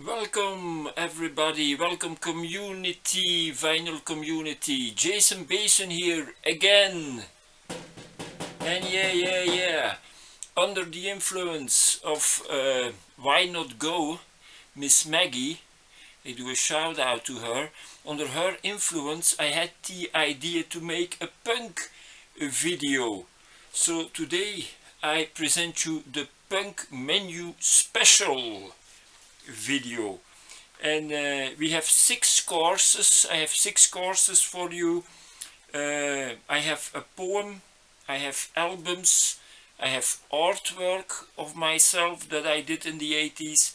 Welcome everybody, welcome community, vinyl community. Jason Basin here again. And yeah. Under the influence of Why Not Go, Miss Maggie, I do a shout out to her. Under her influence I had the idea to make a punk video. So today I present you the punk menu special video. And we have 6 courses. I have 6 courses for you. I have a poem, I have albums, I have artwork of myself that I did in the 80s.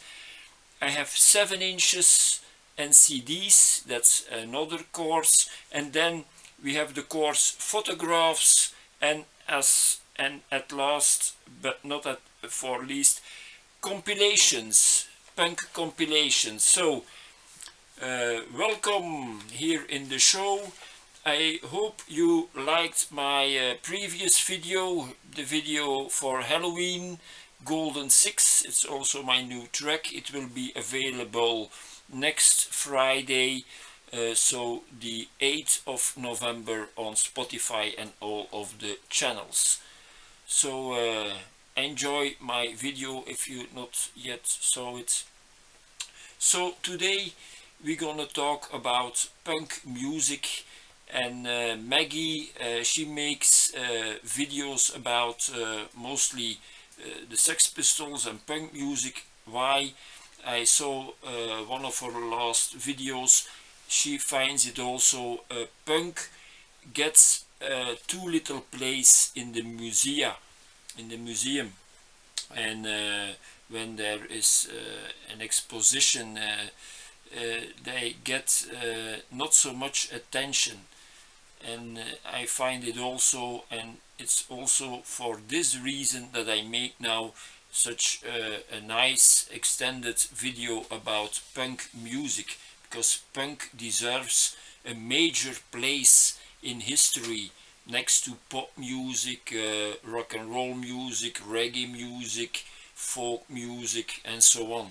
I have 7 inches and CDs, that's another course. And then we have the course photographs and at last, but not for least, compilations, punk compilations. So welcome here in the show. I hope you liked my previous video, the video for Halloween, Golden 6. It's also my new track. It will be available next Friday, so the 8th of November on Spotify and all of the channels. So enjoy my video if you not yet saw it. So today we're gonna talk about punk music, and Maggie, she makes videos about mostly the Sex Pistols and punk music. Why? I saw one of her last videos. She finds it also punk gets too little place in the museum, and when there is an exposition they get not so much attention, and I find it also, and it's also for this reason that I make now such a nice extended video about punk music, because punk deserves a major place in history next to pop music, rock and roll music, reggae music, folk music and so on.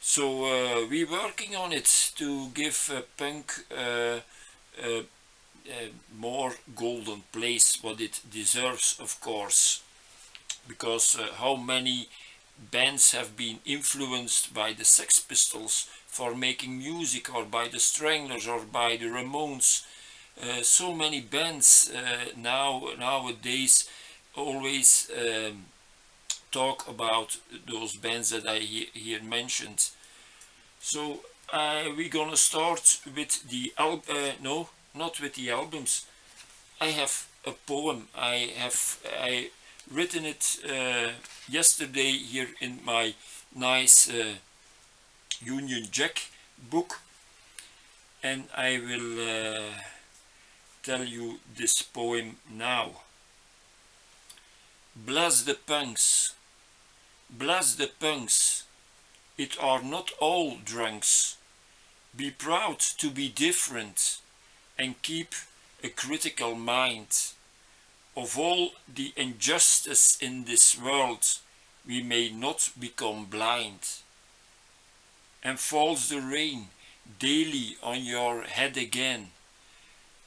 So we're working on it to give punk more golden place, what it deserves, of course, because how many bands have been influenced by the Sex Pistols for making music, or by the Stranglers, or by the Ramones. So many bands nowadays always talk about those bands that I here mentioned. So we're gonna start with the no, not with the albums. I have a poem. I written it yesterday here in my nice Union Jack book, and I will tell you this poem now. Bless the punks, bless the punks, it are not all drunks. Be proud to be different and keep a critical mind. Of all the injustice in this world, we may not become blind. And falls the rain daily on your head again.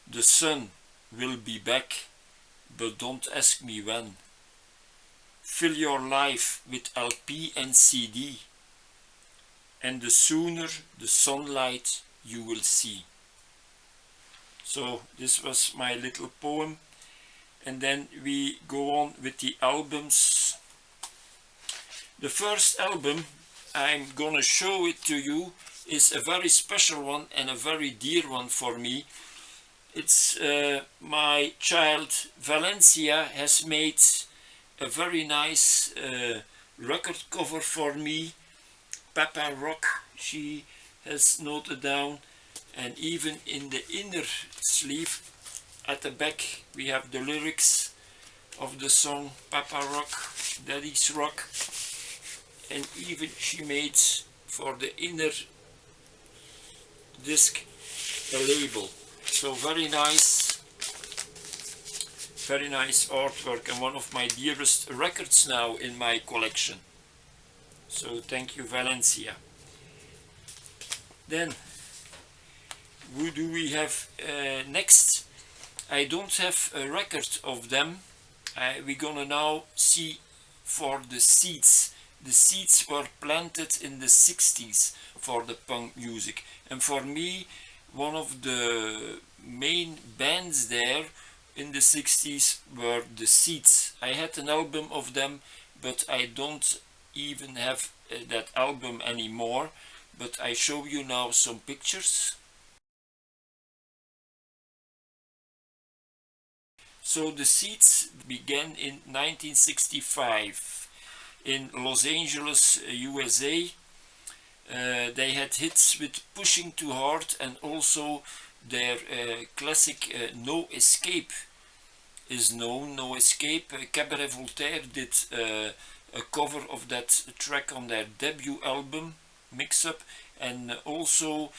The sun will be back, but don't ask me when. Fill your life with LP and CD, and the sooner the sunlight you will see. So this was my little poem, and then we go on with the albums. The first album, I'm gonna show it to you, is a very special one and a very dear one for me. It's my child Valencia has made a very nice record cover for me. Papa Rock, she has noted down, and even in the inner sleeve at the back we have the lyrics of the song Papa Rock, Daddy's Rock, and even she made for the inner disc a label. So very nice artwork, and one of my dearest records now in my collection. So thank you, Valencia. Then who do we have next? I don't have a record of them. We're gonna now see for the seeds. The seeds were planted in the 60s for the punk music, and for me one of the main bands there in the 60s were the Seeds. I had an album of them, but I don't even have that album anymore, but I show you now some pictures. So the Seeds began in 1965 in Los Angeles, USA. They had hits with Pushing Too Hard, and also their classic No Escape is known. No Escape. Cabaret Voltaire did a cover of that track on their debut album, Mix Up, and also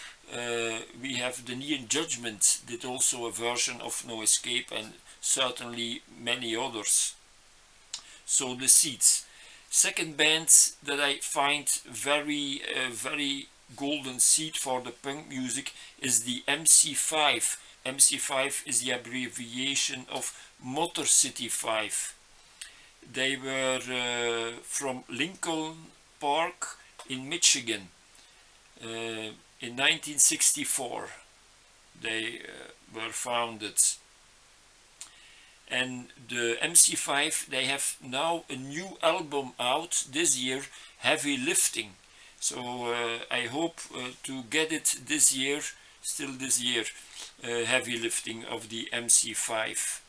we have the Neon Judgment did also a version of No Escape, and certainly many others. So the Seeds. Second band that I find very golden seed for the punk music is the MC5. MC5 is the abbreviation of Motor City 5. They were from Lincoln Park in Michigan in 1964. They were founded. And the MC5, they have now a new album out this year, Heavy Lifting. So I hope to get it this year, still this year, Heavy Lifting of the MC5.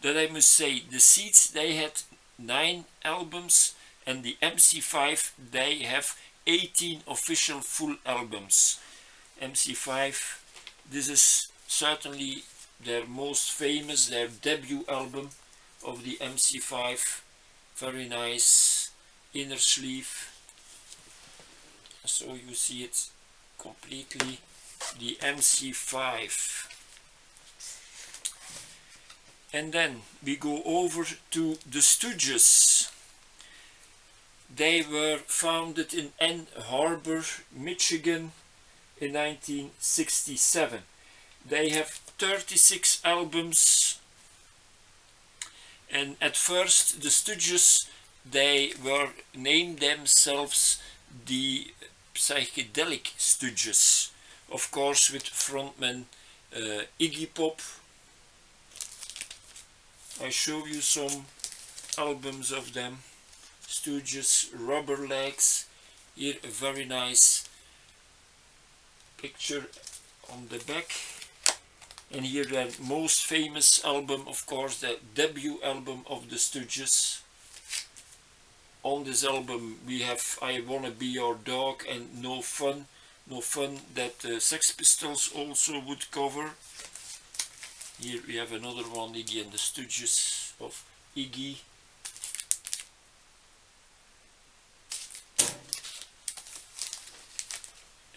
That I must say, the Seeds, they had 9 albums, and the MC5, they have 18 official full albums. MC5, this is certainly their most famous, their debut album of the MC5. Very nice inner sleeve, so you see it completely, the MC5. And then we go over to the Stooges. They were founded in Ann Arbor, Michigan in 1967. They have 36 albums, and at first the Stooges, they were named themselves the Psychedelic Stooges, of course with frontman Iggy Pop. I show you some albums of them. Stooges, Rubber Legs. Here a very nice picture on the back. And here their most famous album, of course, the debut album of the Stooges. On this album we have I Wanna Be Your Dog and No Fun. No Fun that the Sex Pistols also would cover. Here we have another one, Iggy and the Stooges of Iggy.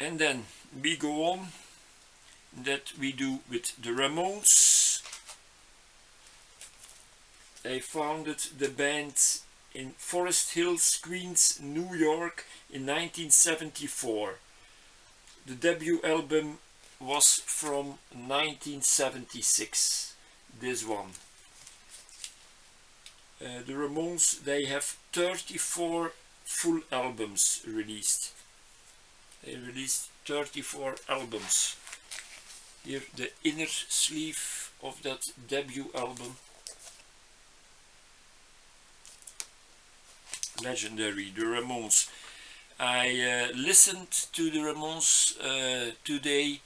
And then we go on, that we do with the Ramones. They founded the band in Forest Hills, Queens, New York in 1974. The debut album was from 1976, this one. The Ramones, they have 34 full albums released. They released 34 albums. Here the inner sleeve of that debut album. Legendary, the Ramones. I listened to the Ramones today,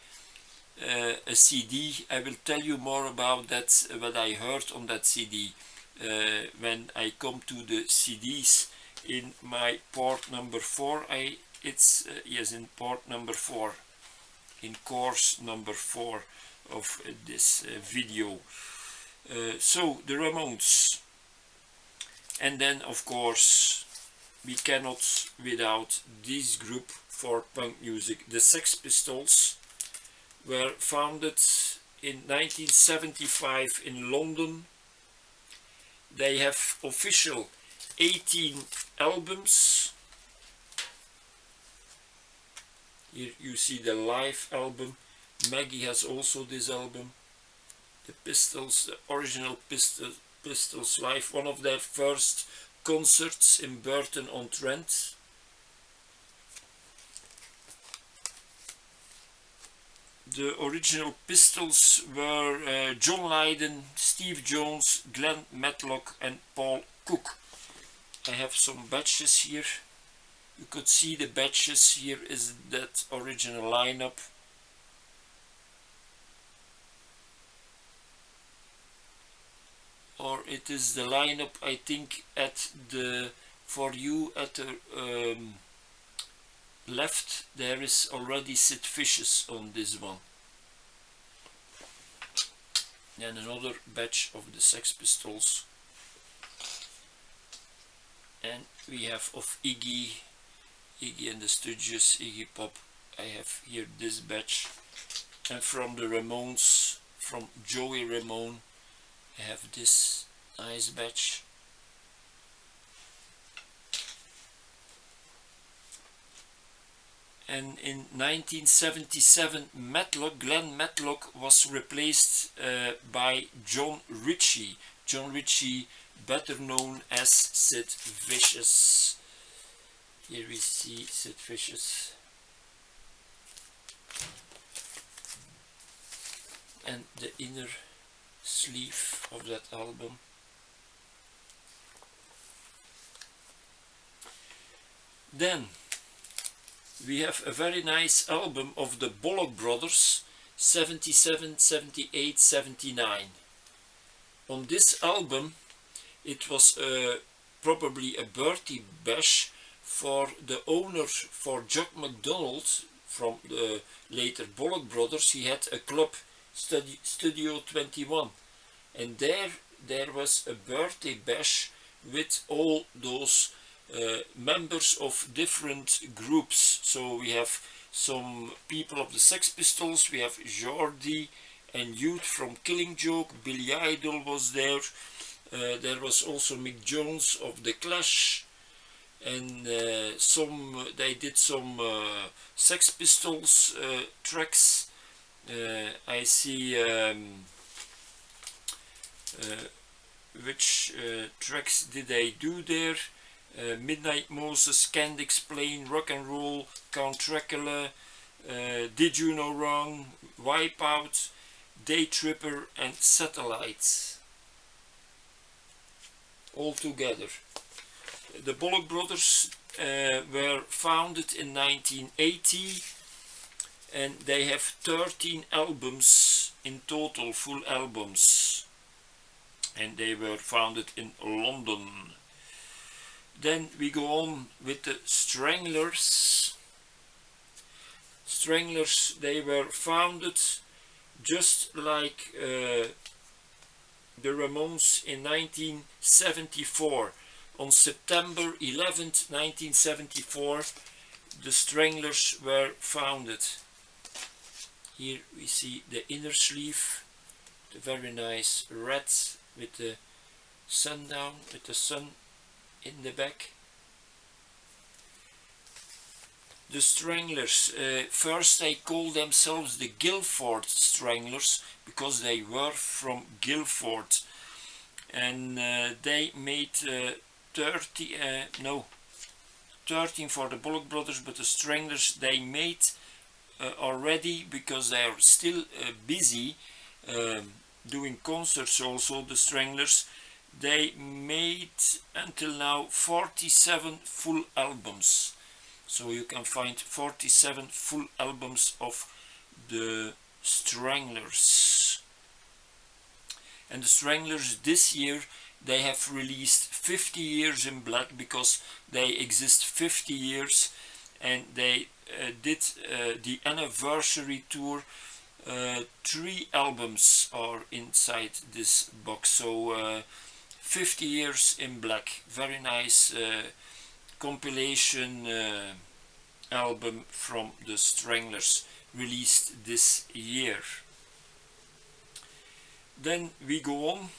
a CD. I will tell you more about that, what I heard on that CD when I come to the CDs in my part number 4. It's yes, in part number 4, in course number 4 of this video. So the Ramones, and then of course we cannot without this group for punk music. The Sex Pistols were founded in 1975 in London. They have official 18 albums. Here you see the live album. Maggie has also this album. The Pistols, the original Pistols live, one of their first concerts in Burton-on-Trent. The original Pistols were John Lydon, Steve Jones, Glenn Matlock and Paul Cook. I have some badges here. You could see the badges. Here is that original lineup. Or it is the lineup, I think, at the, for you at the left there is already Sid Vicious on this one. And another badge of the Sex Pistols. And we have of Iggy and the Stooges, Iggy Pop. I have here this badge. And from the Ramones, from Joey Ramone, I have this nice badge. And in 1977, Glenn Matlock was replaced by John Ritchie. John Ritchie, better known as Sid Vicious. Here we see Sid Vicious. And the inner sleeve of that album. Then we have a very nice album of the Bollock Brothers, 77, 78, 79. On this album it was probably a birthday bash for the owner, for Jock McDonald from the later Bollock Brothers. He had a club, Studio 21, and there was a birthday bash with all those members of different groups. So we have some people of the Sex Pistols, we have Jordi and Youth from Killing Joke, Billy Idol was there. There was also Mick Jones of The Clash, and they did some Sex Pistols tracks. I see which tracks did they do there? Midnight Moses, Can't Explain, Rock and Roll, Count Dracula, Did You Know Wrong, Wipeout, Day Tripper and Satellite. All together. The Bollock Brothers were founded in 1980 and they have 13 albums in total, full albums, and they were founded in London. Then we go on with the Stranglers. Stranglers, they were founded just like the Ramones in 1974. On September 11th, 1974, the Stranglers were founded. Here we see the inner sleeve, the very nice red with the sundown, with the sun in the back. The Stranglers, first they called themselves the Guilford Stranglers because they were from Guilford, and they made 13 for the Bollock Brothers, but the Stranglers they made already, because they are still busy doing concerts also, the Stranglers, they made until now 47 full albums. So you can find 47 full albums of the Stranglers. And the Stranglers this year, they have released 50 Years in Black, because they exist 50 years, and they did the anniversary tour. 3 albums are inside this box, so 50 Years in Black, very nice compilation album from the Stranglers, released this year. Then we go on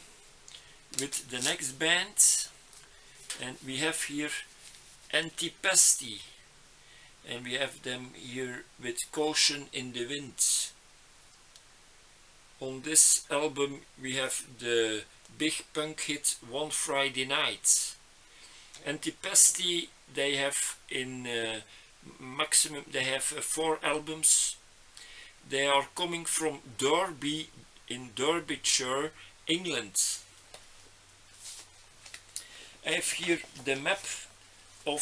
with the next band, and we have here Antipasti. and we have them here with Caution in the Wind. On this album we have the big punk hit One Friday Night. Antipasti, they have in maximum, they have 4 albums. They are coming from Derby in Derbyshire, England. I have here the map of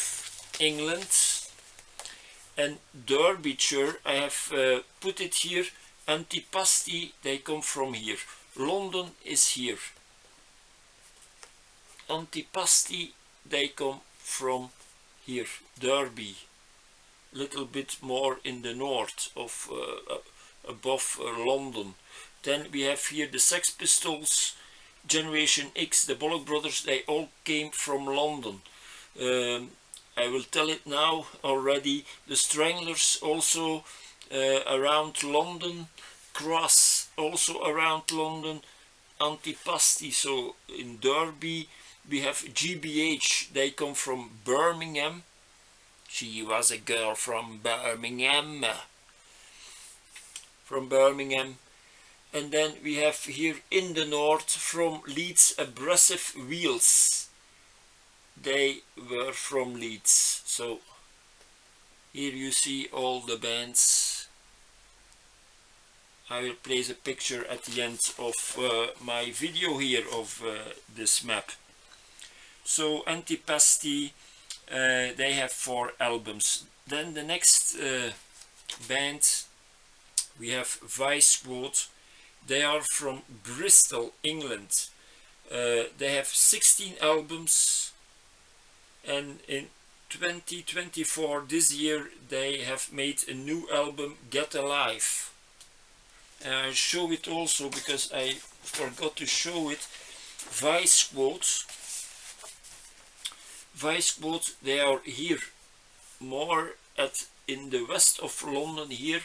England, and Derbyshire, I have put it here. Antipasti, they come from here. London is here. Antipasti, they come from here, Derby, little bit more in the north of above London. Then we have here the Sex Pistols, Generation X, the Bollock Brothers, they all came from London. I will tell it now already. The Stranglers also around London, Cross also around London, Antipasti, so in Derby. We have GBH, they come from Birmingham. She was a girl from Birmingham. And then we have here in the north from Leeds, Abrasive Wheels. They were from Leeds. So here you see all the bands. I will place a picture at the end of my video here of this map. So Antipasti, they have 4 albums. Then the next band, we have Vice Squad. They are from Bristol, England. They have 16 albums, and in 2024, this year, they have made a new album, Get Alive. I'll show it also because I forgot to show it. Vice Squad. Vice Squad, they are here more in the west of London here,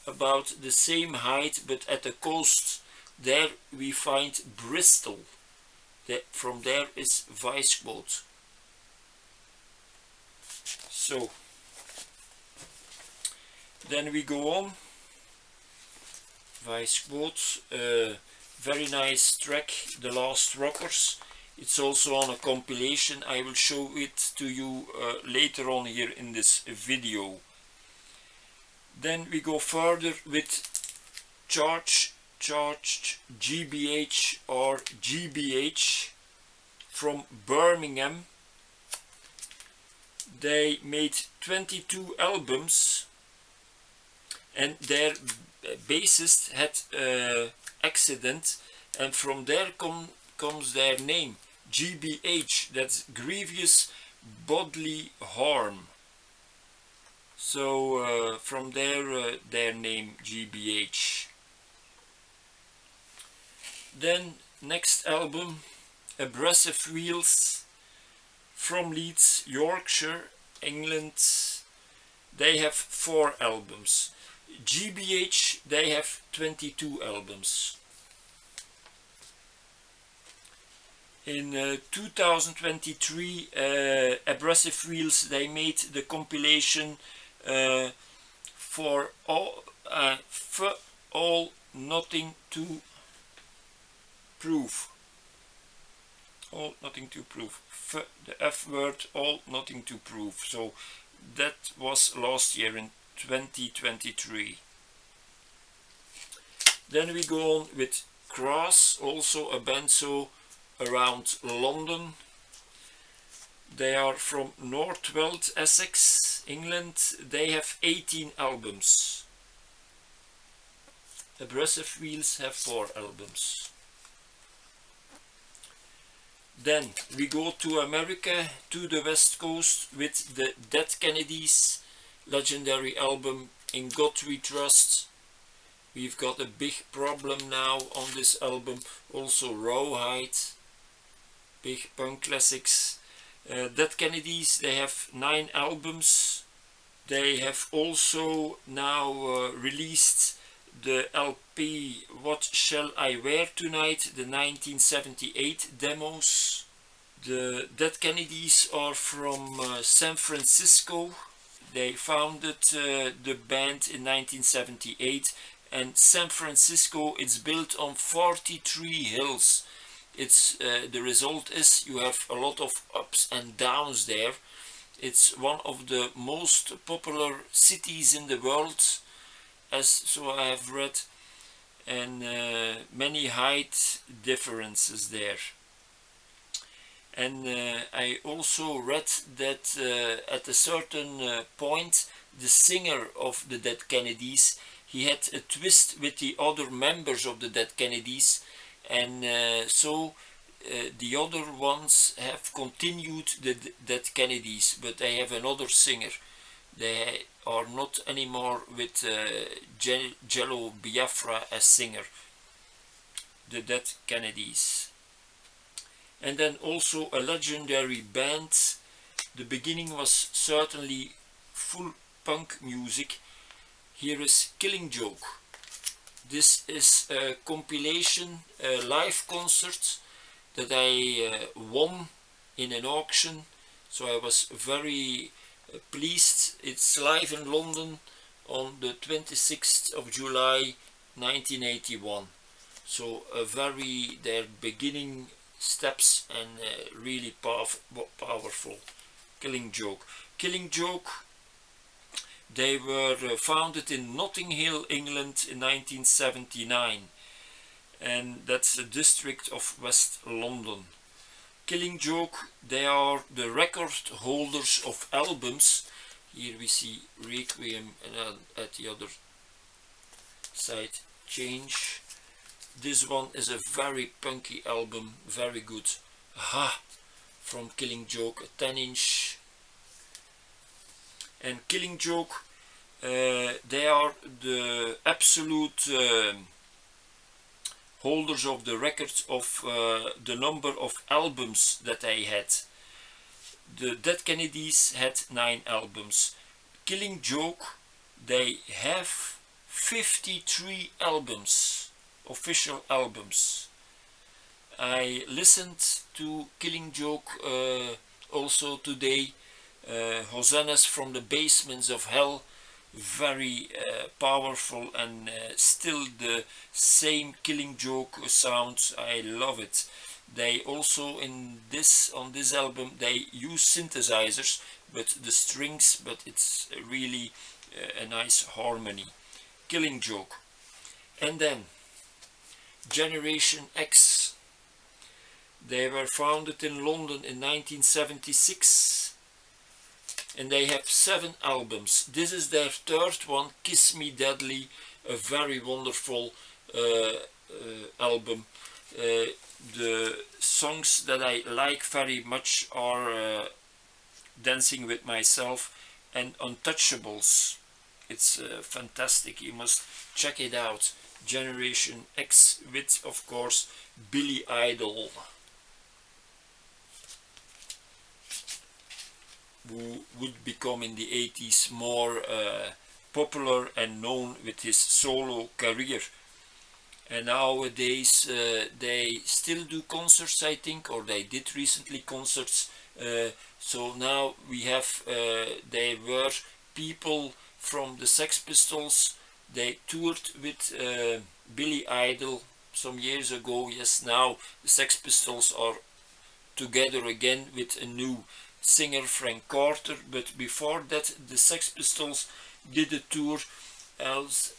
about the same height, but at the coast there we find Bristol. From there is Vice Squad. So then we go on. Vice Squad, very nice track, The Last Rockers. It's also on a compilation. I will show it to you later on here in this video. Then we go further with Charged GBH or GBH from Birmingham. They made 22 albums, and their bassist had an accident, and from there comes their name, GBH, that's Grievous Bodily Harm. So from there their name GBH. Then next album, Abrasive Wheels from Leeds, Yorkshire, England. They have 4 albums. GBH, they have 22 albums. In 2023, Abrasive Wheels, they made the compilation for all Nothing to Prove. All Nothing to Prove. The F word, All Nothing to Prove. So that was last year in 2023. Then we go on with Cross, also a band so around London. They are from Northwell, Essex, England. They have 18 albums. Abrasive Wheels have 4 albums. Then we go to America, to the West Coast, with the Dead Kennedys legendary album In God We Trust. We've got a big problem now on this album. Also Rawhide, big punk classics. Dead Kennedys, they have 9 albums. They have also now released the LP What Shall I Wear Tonight, the 1978 demos. The Dead Kennedys are from San Francisco. They founded the band in 1978, and San Francisco, it's built on 43 hills. It's the result is you have a lot of ups and downs there. It's one of the most popular cities in the world, as so I have read, and many height differences there. And I also read that at a certain point, the singer of the Dead Kennedys, he had a twist with the other members of the Dead Kennedys, and the other ones have continued the Dead Kennedys, but they have another singer. They are not anymore with Jello Biafra as singer, the Dead Kennedys. And then also a legendary band. The beginning was certainly full punk music. Here is Killing Joke. This is a compilation, a live concert that I won in an auction, so I was very pleased. It's live in London on the 26th of July 1981. So their beginning steps and really powerful. Killing Joke. Killing Joke, they were founded in Notting Hill, England in 1979, and that's a district of West London. Killing Joke, they are the record holders of albums. Here we see Requiem, and at the other side Change. This one is a very punky album, very good. Aha, from Killing Joke, a 10-inch. And Killing Joke, they are the absolute holders of the records of the number of albums that they had. The Dead Kennedys had 9 albums. Killing Joke, they have 53 albums, official albums. I listened to Killing Joke also today, Hosannas from the Basements of Hell, very powerful, and still the same Killing Joke sound. I love it. They also on this album they use synthesizers, but the strings, but it's really a nice harmony. Killing Joke. And then Generation X. They were founded in London in 1976, and they have 7 albums. This is their 3rd one, Kiss Me Deadly, a very wonderful album. The songs that I like very much are Dancing With Myself and Untouchables. It's fantastic, you must check it out. Generation X with, of course, Billy Idol, who would become in the 80s more popular and known with his solo career. And nowadays they still do concerts, I think, or they did recently concerts. So now we have, they were people from the Sex Pistols. They toured with Billy Idol some years ago. Yes, now the Sex Pistols are together again with a new singer, Frank Carter, but before that the Sex Pistols did a tour as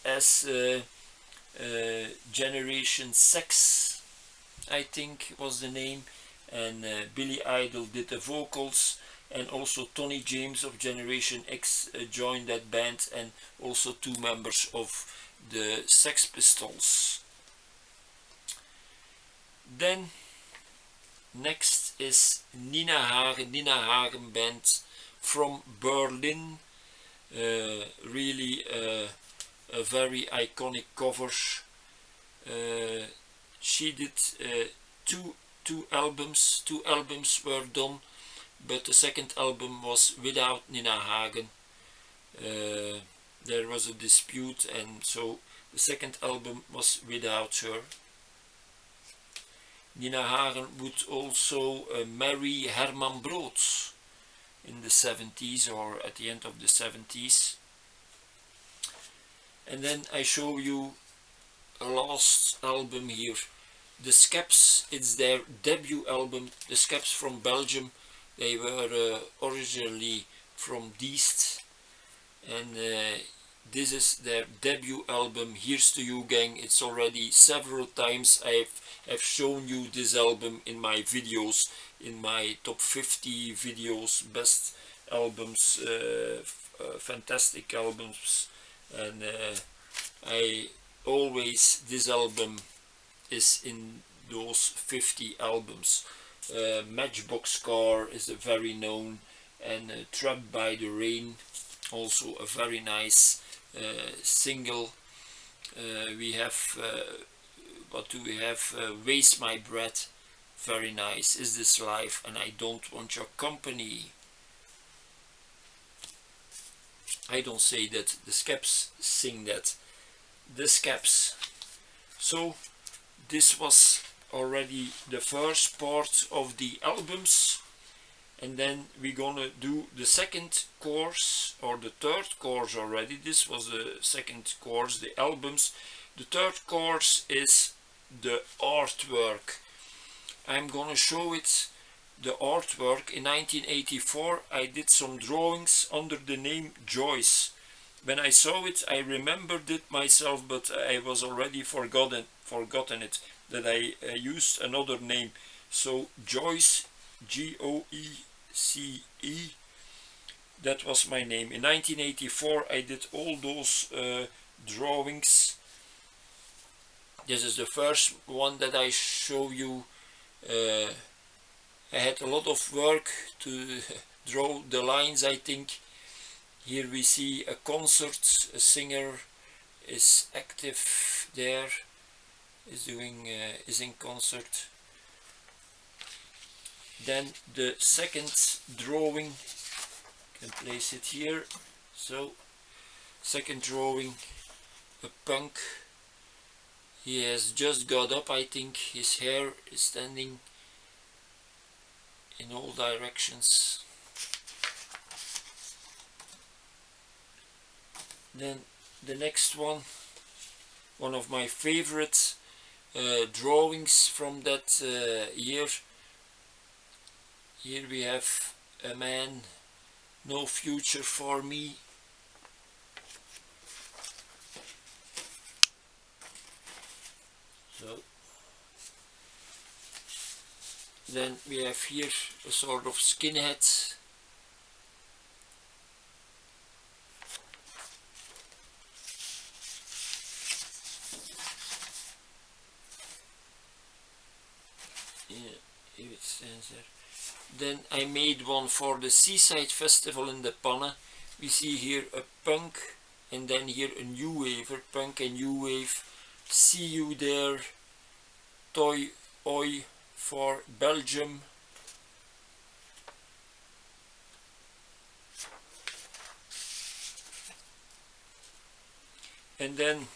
Generation Sex, I think was the name, and Billy Idol did the vocals, and also Tony James of Generation X joined that band, and also 2 members of the Sex Pistols. Then next is Nina Hagen band from Berlin. Really a very iconic cover. She did two albums. 2 albums were done, but the 2nd album was without Nina Hagen. There was a dispute, and so the 2nd album was without her. Nina Hagen would also marry Herman Brood in the 70s or at the end of the 70s. And then I show you a last album here, the Skeps. It's their debut album. The Skeps from Belgium, they were originally from Diest, and this is their debut album. Here's to You Gang. It's already several times I've shown you this album in my videos, in my top 50 videos, best albums, fantastic albums, and I always, this album is in those 50 albums. Matchbox Car is a very known, and Trapped by the Rain, also a very nice single. We have, what do we have? Waste My Breath, very nice. Is This Life? And I Don't Want Your Company. I don't say that, the Skeps sing that. The Skeps. So this was already the first part of the albums, and then we're gonna do the second course, or the third course already. This was the second course, the albums. The third course is the artwork. I'm gonna show it, the artwork. In 1984 I did some drawings under the name Joyce. When I saw it, I remembered it myself, but I was already forgotten it, that I used another name. So Joyce, G-O-E-C-E, that was my name. In 1984 I did all those drawings. This is the first one that I show you. I had a lot of work to draw the lines, I think. Here we see a concert, a singer is active there, is in concert. Then the second drawing, can place it here. So, second drawing, a punk. He has just got up, I think. His hair is standing in all directions. Then the next one of my favorite drawings from that year. Here we have a man, no future for me. So then we have here a sort of skinhead. Here it stands there. Then I made one for the Seaside Festival in the Panne. We see here a punk, and then here a new waver, punk and new wave. See you there, Toy Oi for Belgium. And then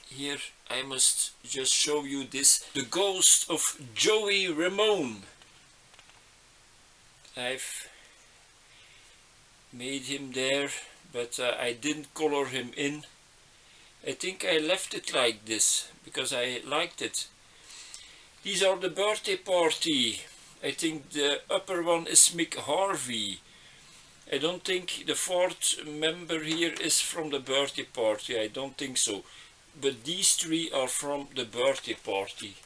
here I must just show you this, the ghost of Joey Ramone. I've made him there, but I didn't color him in. I think I left it like this because I liked it. These are the birthday party. I think the upper one is Mick Harvey. I don't think the fourth member here is from the birthday party. I don't think so. But these three are from the birthday party.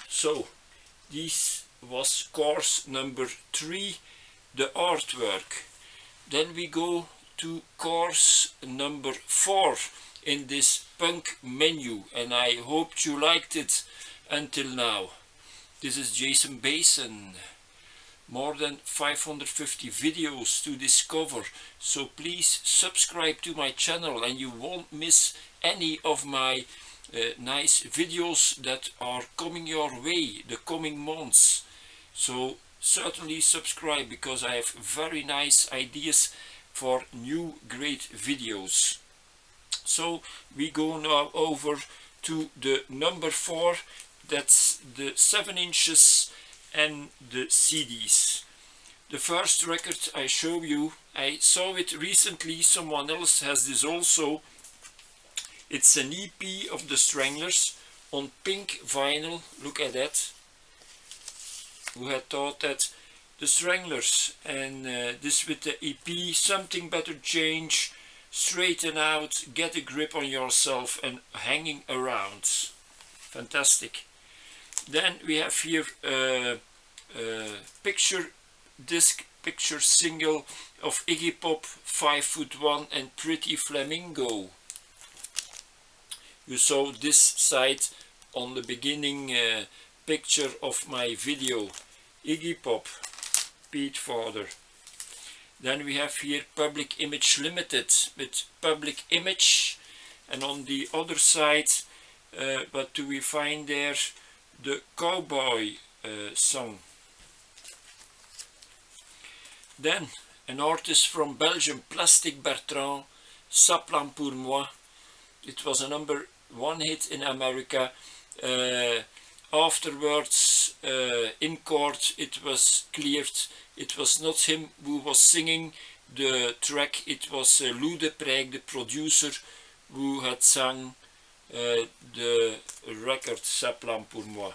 So, this was course number 3, the artwork. Then we go to course number 4 in this punk menu, and I hope you liked it until now. This is Jason Basin. More than 550 videos to discover, so please subscribe to my channel and you won't miss any of my nice videos that are coming your way the coming months. So certainly subscribe, because I have very nice ideas for new great videos. So we go now over to the number 4, that's the 7 inches and the CDs. The first record I show you, I saw it recently, someone else has this also. It's an EP of the Stranglers on pink vinyl, look at that. Who had thought that the Stranglers and this with the EP, Something Better Change, Straighten Out, Get a Grip on Yourself and Hanging Around. Fantastic. Then we have here a picture disc, picture single of Iggy Pop, 5'1" and Pretty Flamingo. You saw this side on the beginning picture of my video. Iggy Pop, Pete Father. Then we have here Public Image Limited with Public Image, and on the other side, what do we find there? The Cowboy song. Then an artist from Belgium, Plastic Bertrand, Saplam pour moi. It was a #1 hit in America. Afterwards, in court, it was cleared it was not him who was singing the track, it was Lou de Prijk, the producer, who had sung the record Saplam pour moi.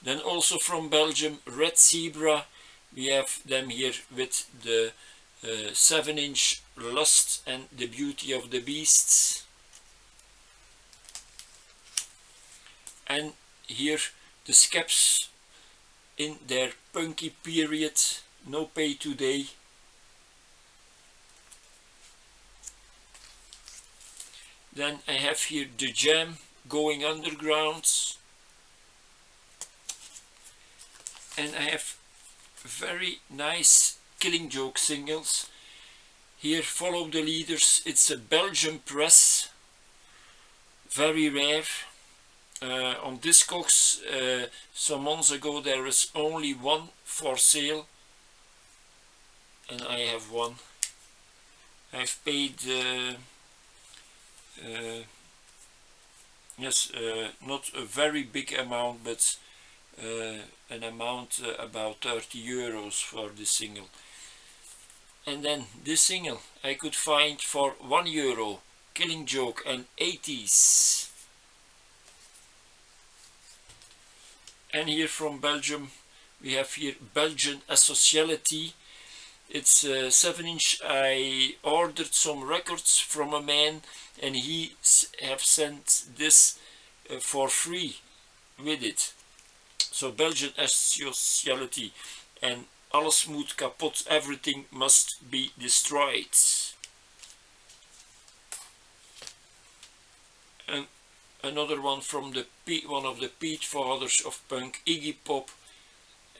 Then also from Belgium, Red Zebra, we have them here with the 7-inch Lust and the Beauty of the Beasts. And here the Skeps in their punky period, No Pay Today. Then I have here The Jam, Going Underground. And I have very nice Killing Joke singles. Here, Follow the Leaders, it's a Belgian press, very rare. On Discogs, some months ago, there is only one for sale, and I have one. I've paid, not a very big amount, but an amount about 30 euros for this single. And then this single I could find for €1, Killing Joke and 80s. And here from Belgium we have here Belgian Asociality. It's a 7-inch. I ordered some records from a man and he have sent this for free with it. So Belgian Asociality and Alles moet kapot, everything must be destroyed. And another one from the one of the Pete Fathers of punk, Iggy Pop,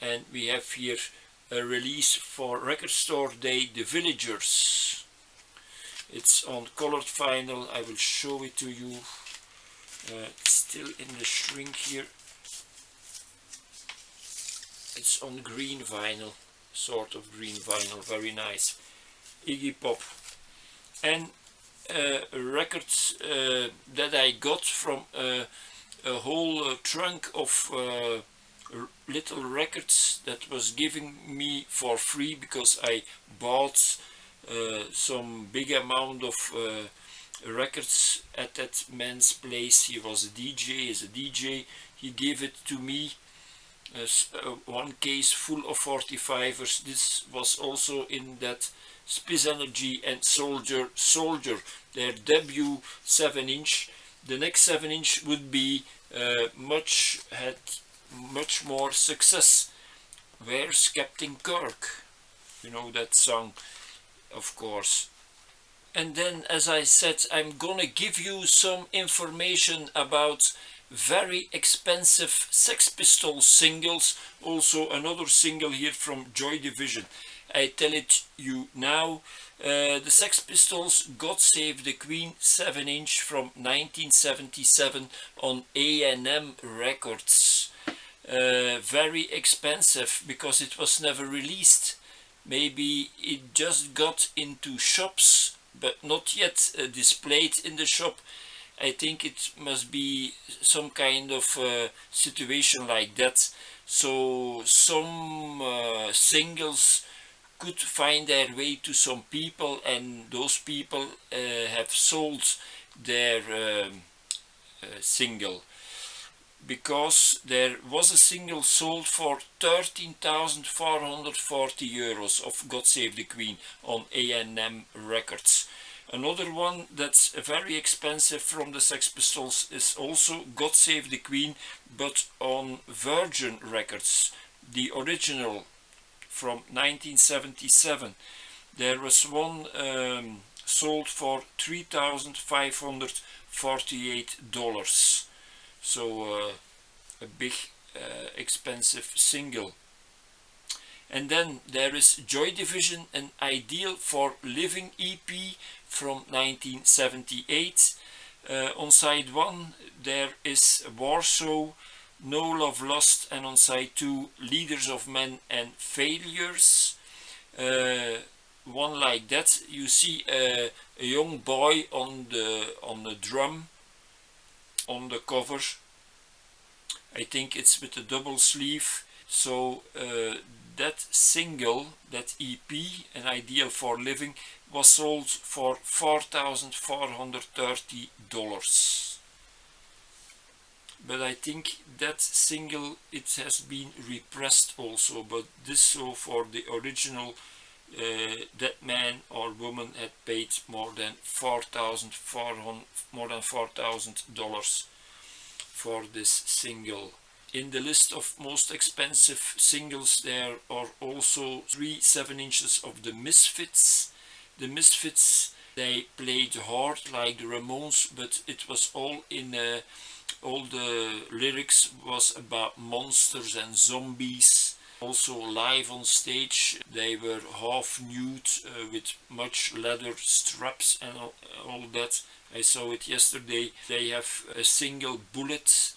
and we have here a release for Record Store Day, The Villagers. It's on colored vinyl. I will show it to you. It's still in the shrink here. It's on green vinyl, sort of green vinyl, very nice. Iggy Pop. And records that I got from a whole trunk of little records that was given me for free because I bought some big amount of records at that man's place. He was a DJ, is a DJ. He gave it to me. One case full of 45ers. This was also in that Spiz Energy and Soldier, their debut 7-inch. The next 7-inch would be had much more success. Where's Captain Kirk? You know that song, of course. And then, as I said, I'm gonna give you some information about very expensive Sex Pistols singles. Also another single here from Joy Division. I tell it you now. The Sex Pistols, God Save the Queen 7-inch from 1977 on A&M Records. Very expensive because it was never released. Maybe it just got into shops but not yet displayed in the shop. I think it must be some kind of situation like that. so some singles could find their way to some people, and those people have sold their single, because there was a single sold for 13,440 euros of God Save the Queen on A&M Records. Another one that's very expensive from the Sex Pistols is also God Save the Queen, but on Virgin Records, the original from 1977. There was one sold for $3,548. So a big expensive single. And then there is Joy Division, an Ideal for Living EP from 1978. On side 1 there is Warsaw, No Love Lost, and on side 2 Leaders of Men and Failures. One like that. You see a young boy on the drum on the cover. I think it's with a double sleeve. So that single, that EP, An Ideal for Living, was sold for $4,430. But I think that single, it has been repressed also, but this, so for the original, that man or woman had paid more than $4,000 for this single. In the list of most expensive singles there are also 3 7-inches of the Misfits. The Misfits, they played hard like the Ramones, but it was all in all the lyrics was about monsters and zombies. Also live on stage they were half nude with much leather straps and all that. I saw it yesterday. They have a single bullet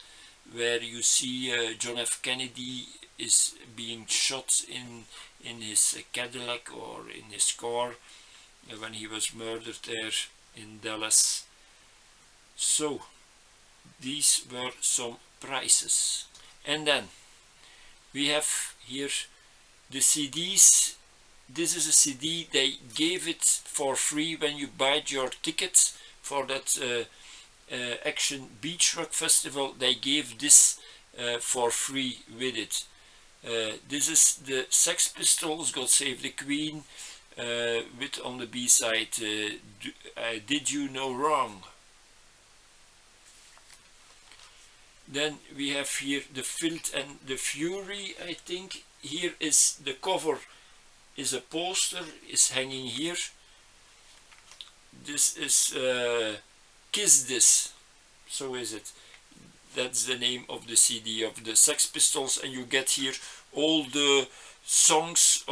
where you see John F. Kennedy is being shot in his Cadillac or in his car when he was murdered there in Dallas. So these were some prices. And then we have here the CDs. This is a CD, they gave it for free when you buy your ticket for that Action Beach Rock Festival. They gave this for free with it. This is the Sex Pistols, God Save the Queen, with on the B-side Did You Know Wrong. Then we have here the Filth and the Fury. I think here is the cover, is a poster, is hanging here. This is Kiss This, so is it. That's the name of the CD of the Sex Pistols, and you get here all the songs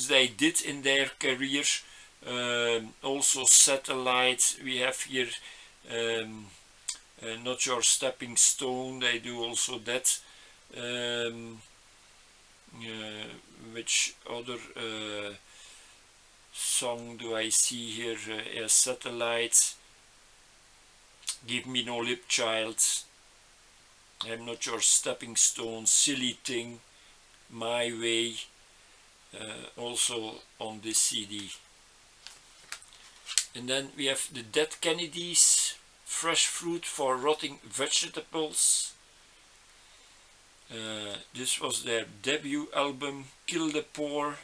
they did in their career. Also Satellite, we have here Not Your Stepping Stone, they do also that. Which other song do I see here? Satellite, Give Me No Lip Child, I'm Not Your Stepping Stone, Silly Thing, My Way, also on this CD. And then we have the Dead Kennedys, Fresh Fruit for Rotting Vegetables. This was their debut album. Kill the Poor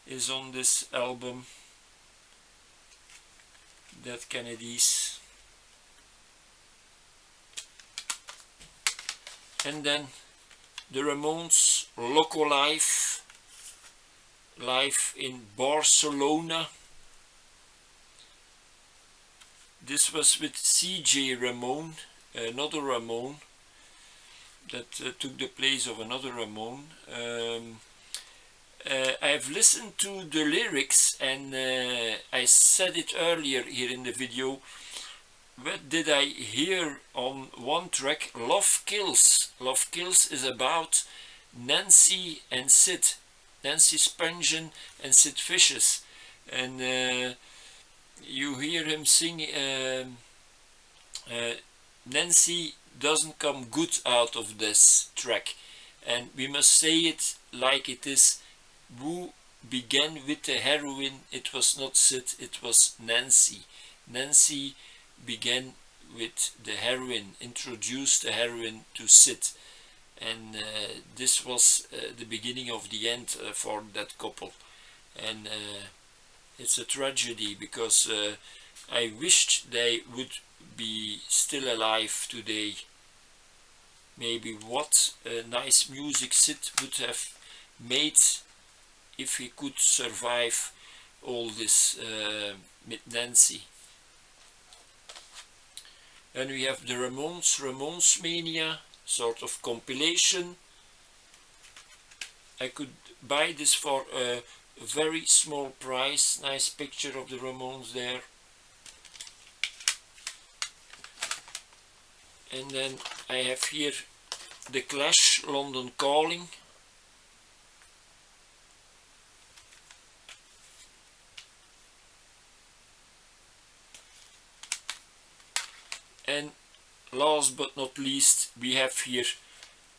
is on this album. Dead Kennedys. And then the Ramones, Loco Live, live in Barcelona. This was with CJ Ramone, another Ramone that took the place of another Ramone. I've listened to the lyrics, and I said it earlier here in the video. What did I hear on one track? Love Kills. Love Kills is about Nancy and Sid. Nancy Spungen and Sid Vicious. And you hear him sing, Nancy doesn't come good out of this track. and we must say it like it is. Who began with the heroin? It was not Sid, it was Nancy. Nancy began with the heroin, introduced the heroin to Sid, and this was the beginning of the end for that couple. And it's a tragedy, because I wished they would be still alive today. Maybe what nice music Sid would have made if he could survive all this with Nancy. And we have the Ramones Mania, sort of compilation. I could buy this for a very small price. Nice picture of the Ramones there. And then I have here The Clash, London Calling. And last but not least, we have here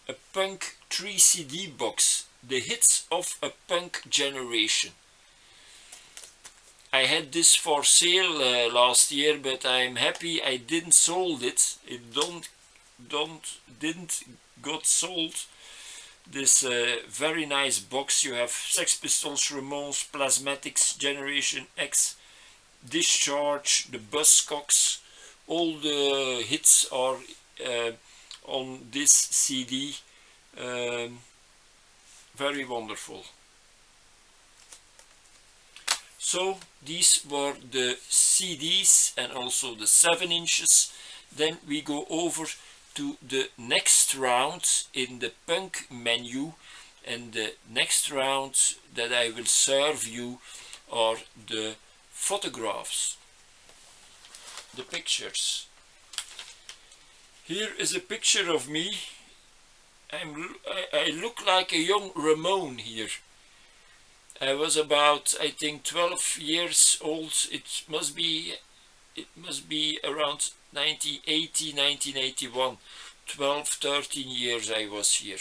a punk 3 CD box, the hits of a punk generation. I had this for sale last year, but I'm happy I didn't sold it. It didn't got sold. This very nice box. You have Sex Pistols, Ramones, Plasmatics, Generation X, Discharge, the Buzzcocks. All the hits are on this CD. Very wonderful. So these were the CDs and also the 7 inches. Then we go over to the next round in the punk menu, and the next round that I will serve you are the photographs, the pictures. Here is a picture of me. I look like a young Ramone here. I was about, I think, 12 years old. It must be around 1980, 1981. 12, 13 years I was here.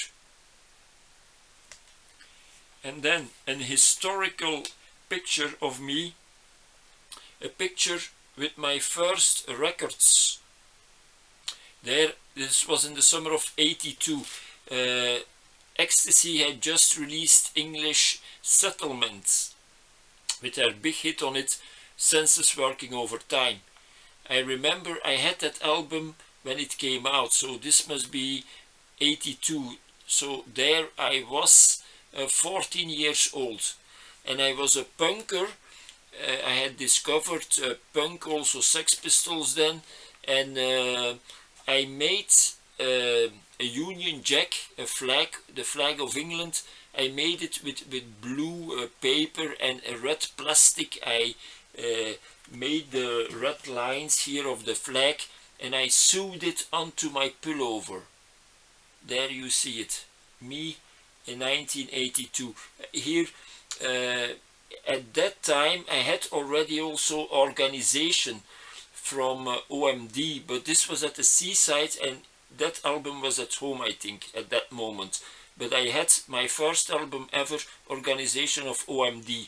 And then an historical picture of me, a picture with my first records. There, this was in the summer of 82. Ecstasy had just released English Settlements with their big hit on it, Senses Working Overtime. I remember I had that album when it came out, so this must be 82. So there I was 14 years old, and I was a punker. I had discovered punk, also Sex Pistols then, and I made a Union Jack, a flag, the flag of England. I made it with blue paper and a red plastic. I made the red lines here of the flag, and I sewed it onto my pullover. There you see it, me in 1982. Here at that time I had already also organization from OMD, but this was at the seaside, and that album was at home, I think, at that moment. But I had my first album ever, Organization of OMD.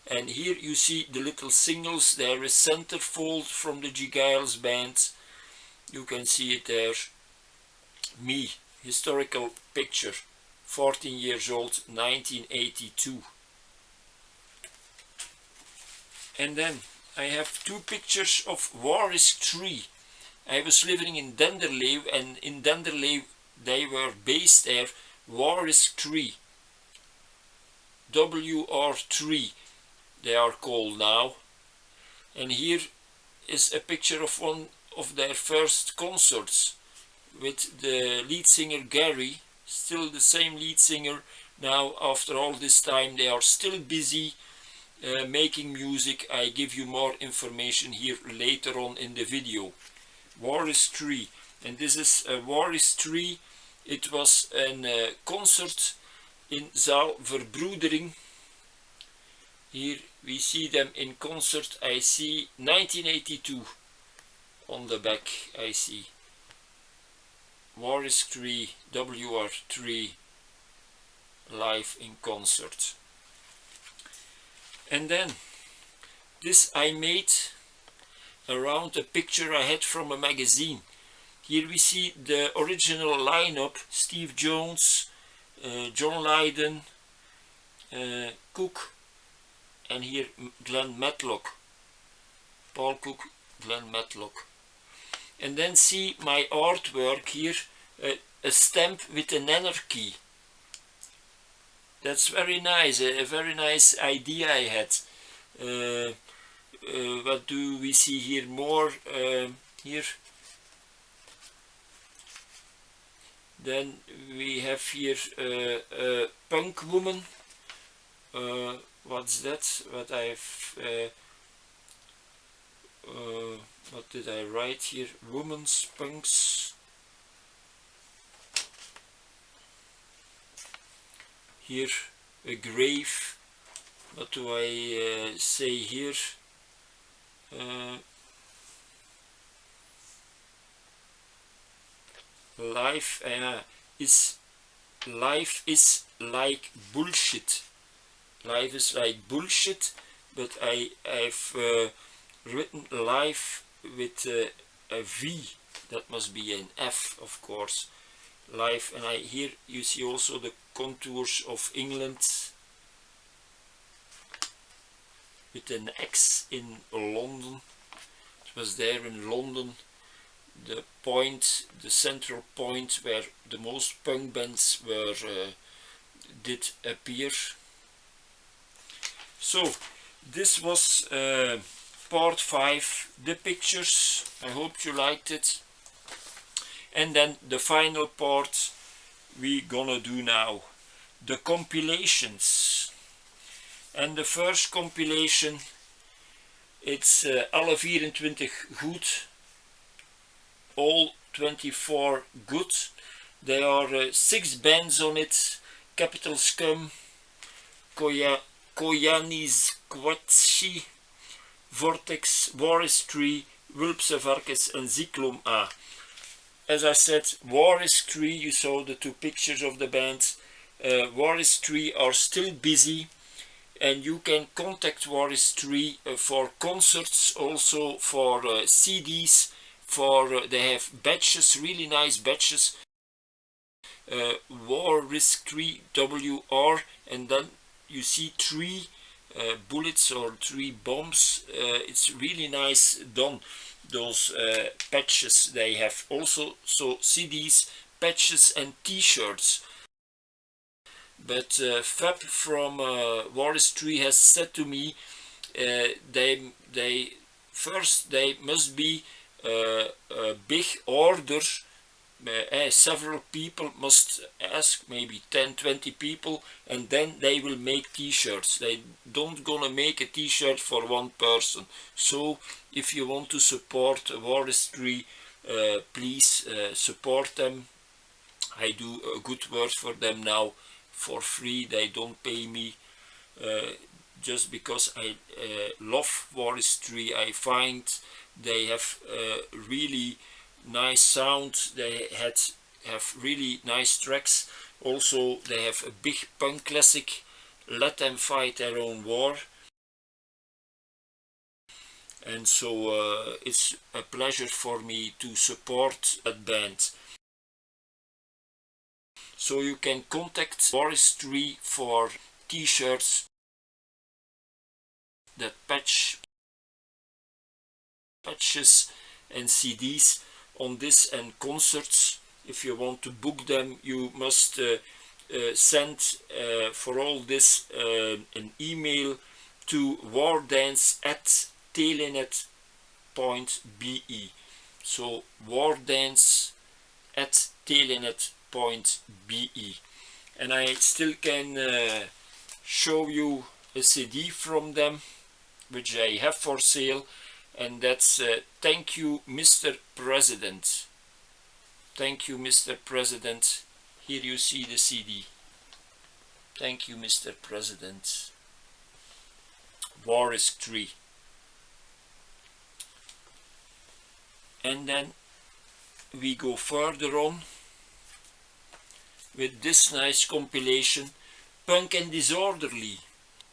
And here you see the little singles. There is Centerfold from the G. Giles band. You can see it there. Me, historical picture, 14 years old, 1982. And then I have two pictures of Warris Tree. I was living in Denderleeuw, and in Denderleeuw they were based there, Warris Tree. WR3 they are called now. And here is a picture of one of their first concerts with the lead singer Gary, still the same lead singer now after all this time. They are still busy making music. I give you more information here later on in the video. Warris Tree, and this is a Warris Tree. It was a concert in Zaal Verbroedering. Here we see them in concert. I see 1982 on the back. I see Warris Tree, WR3. live in concert. And then this I made around a picture I had from a magazine. Here we see the original lineup: Steve Jones, John Lydon, Cook, and here Glenn Matlock, Paul Cook, Glenn Matlock. And then see my artwork here, a stamp with an anarchy. That's very nice, a very nice idea I had. What do we see here more? Here. Then we have here a punk woman. What's that? What did I write here? Women's punks. Here a grave. What do I say here? Life is like bullshit. Life is like bullshit, but I've written life with a V. That must be an F, of course. Life, and here you see also the contours of England with an X in London. It was there in London, the point, the central point where the most punk bands were did appear. So this was part 5, the pictures. I hope you liked it. And then the final part we gonna do now, the compilations. And the first compilation, it's alle 24 goed, all 24 good. There are 6 bands on it: Capital Scum, Koyanis Kwatsi, Vortex, Waris Tree, Wulpse Varkens and Zyklon A. As I said, Waris Tree, you saw the 2 pictures of the band. Waris Tree are still busy, and you can contact Waris Tree for concerts, also for CDs, for they have badges, really nice badges. Waris Tree, WR, and then you see 3 bullets or 3 bombs. It's really nice done, those patches they have. Also so CDs, patches and t-shirts. But Fab from Waris Tree has said to me, they must be a big order. Several people must ask, maybe 10-20 people, and then they will make t-shirts. They don't gonna make a t-shirt for 1 person. So if you want to support Waris Tree, please support them. I do a good word for them now for free. They don't pay me, just because I love Waris Tree. I find they have really nice sound. They have really nice tracks. Also they have a big punk classic, Let Them Fight Their Own War. And so it's a pleasure for me to support that band. So you can contact Waris Tree for t-shirts, that patches and CDs on this, and concerts. If you want to book them, you must send for all this an email to wardance@telenet.be. So wardance@telenet.be. and I still can show you a CD from them which I have for sale, and that's Thank You Mr. President. Thank You Mr. President. Here you see the CD. Thank You Mr. President. Waris Tree. And then we go further on with this nice compilation, Punk and Disorderly.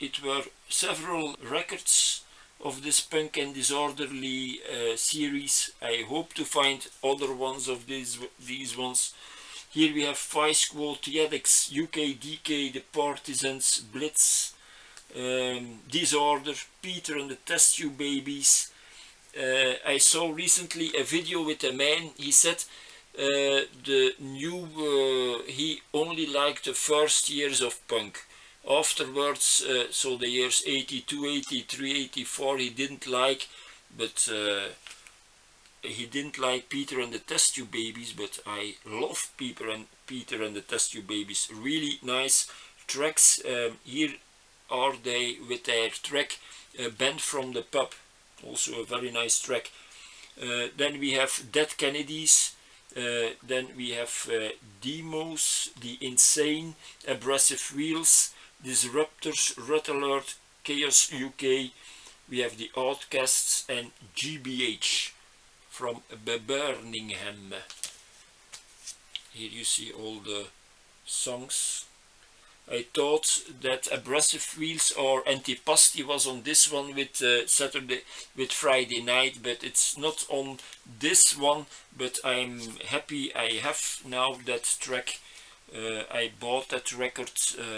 It were several records of this Punk and Disorderly series. I hope to find other ones of these ones. Here we have Vice Squad, Yedix, UK DK, The Partisans, Blitz, Disorder, Peter and the Test Tube Babies. I saw recently a video with a man. He said he only liked the first years of punk. Afterwards, so the years 82, 83, 84, he didn't like, but he didn't like Peter and the Test Tube Babies, but I love Peter and the Test Tube Babies. Really nice tracks. Here are they with their track Band from the Pub, also a very nice track. Then we have Dead Kennedys. Then we have Demos, The Insane, Abrasive Wheels, Disruptors, Red Alert, Chaos UK. We have the Outcasts and GBH from Birmingham. Here you see all the songs. I thought that Abrasive Wheels or Antipasti was on this one with Friday Night, but it's not on this one. But I'm happy I have now that track. I bought that record,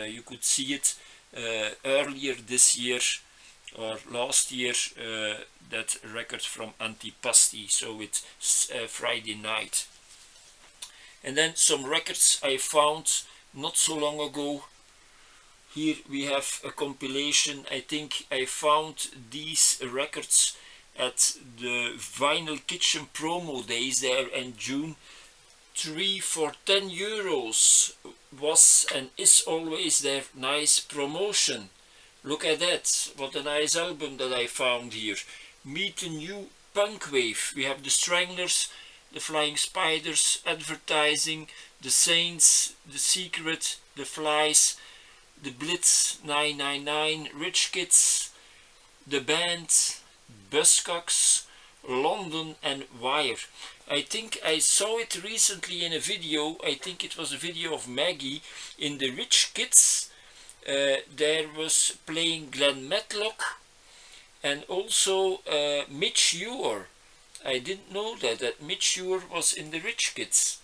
you could see it earlier this year or last year, that record from Antipasti, so it's Friday Night. And then some records I found not so long ago. Here we have a compilation. I think I found these records at the Vinyl Kitchen promo days there in June. 3 for 10 euros was and is always their nice promotion. Look at that, what a nice album that I found here. Meet the New Punk Wave. We have the Stranglers, the Flying Spiders, Advertising, the Saints, the Secret, the Flies, the Blitz 999, Rich Kids, the Band, Buzzcocks, London and Wire. I think I saw it recently in a video. I think it was a video of Maggie in the Rich Kids. There was playing Glenn Matlock and also Mitch Ure. I didn't know that Mitch Ure was in the Rich Kids.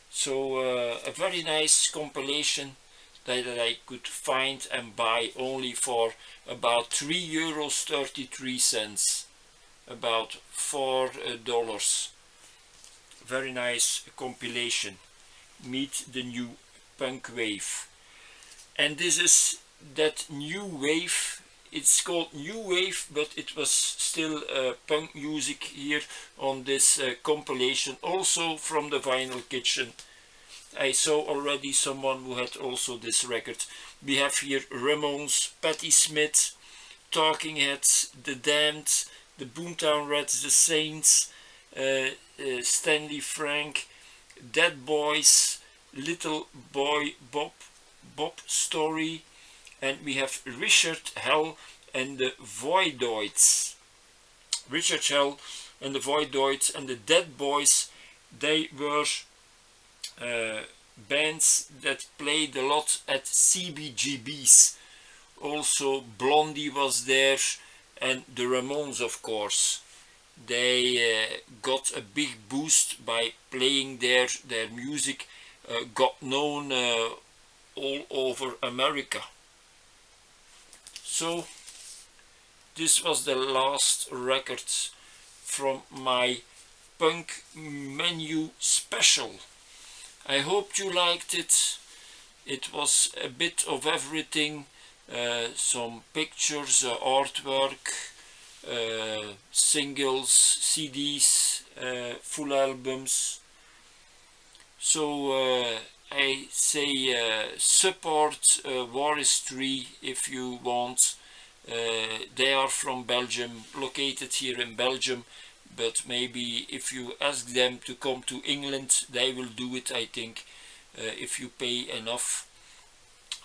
So a very nice compilation that I could find and buy only for about €3.33, about $4. Very nice compilation. Meet the New Punk Wave. And this is that new wave. It's called New Wave, but it was still punk music here on this compilation, also from the Vinyl Kitchen. I saw already someone who had also this record. We have here Ramones, Patti Smith, Talking Heads, The Damned, the Boomtown Rats, The Saints, Stanley Frank, Dead Boys, Little Boy Bob Story, and we have Richard Hell and the Voidoids. Richard Hell and the Voidoids and the Dead Boys, they were bands that played a lot at CBGBs. Also Blondie was there, and the Ramones, of course. They got a big boost by playing their music, got known all over America. So this was the last record from my punk menu special. I hope you liked it. It was a bit of everything, some pictures, artwork, singles, CDs, full albums. So I say support Waristry if you want. They are from Belgium, located here in Belgium, but maybe if you ask them to come to England, they will do it, I think, if you pay enough.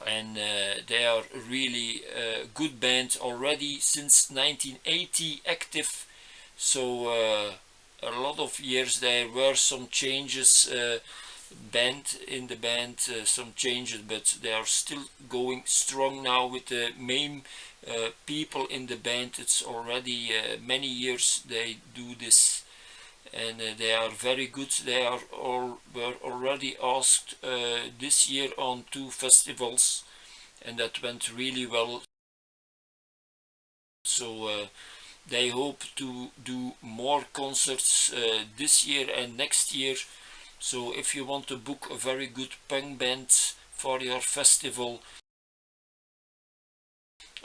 And they are really a good band, already since 1980 active, so a lot of years. There were some changes band in the band, some changes, but they are still going strong now with the main people in the band. It's already many years they do this, and they are very good. They are were already asked this year on 2 festivals, and that went really well. So they hope to do more concerts this year and next year. So if you want to book a very good punk band for your festival,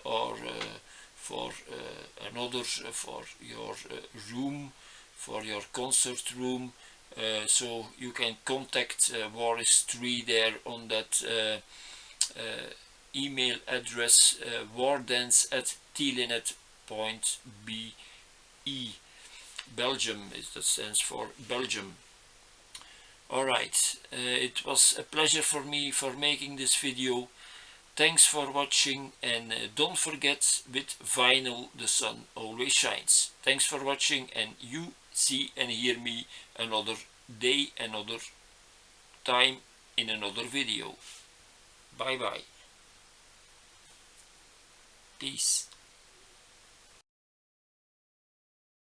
or for another for your room, for your concert room, so you can contact Waris 3 there on that email address, wardance@telenet.be. Belgium, that stands for Belgium. Alright, it was a pleasure for me for making this video. Thanks for watching, and don't forget, with vinyl the sun always shines. Thanks for watching, and you see and hear me another day, another time, in another video. Bye bye. Peace.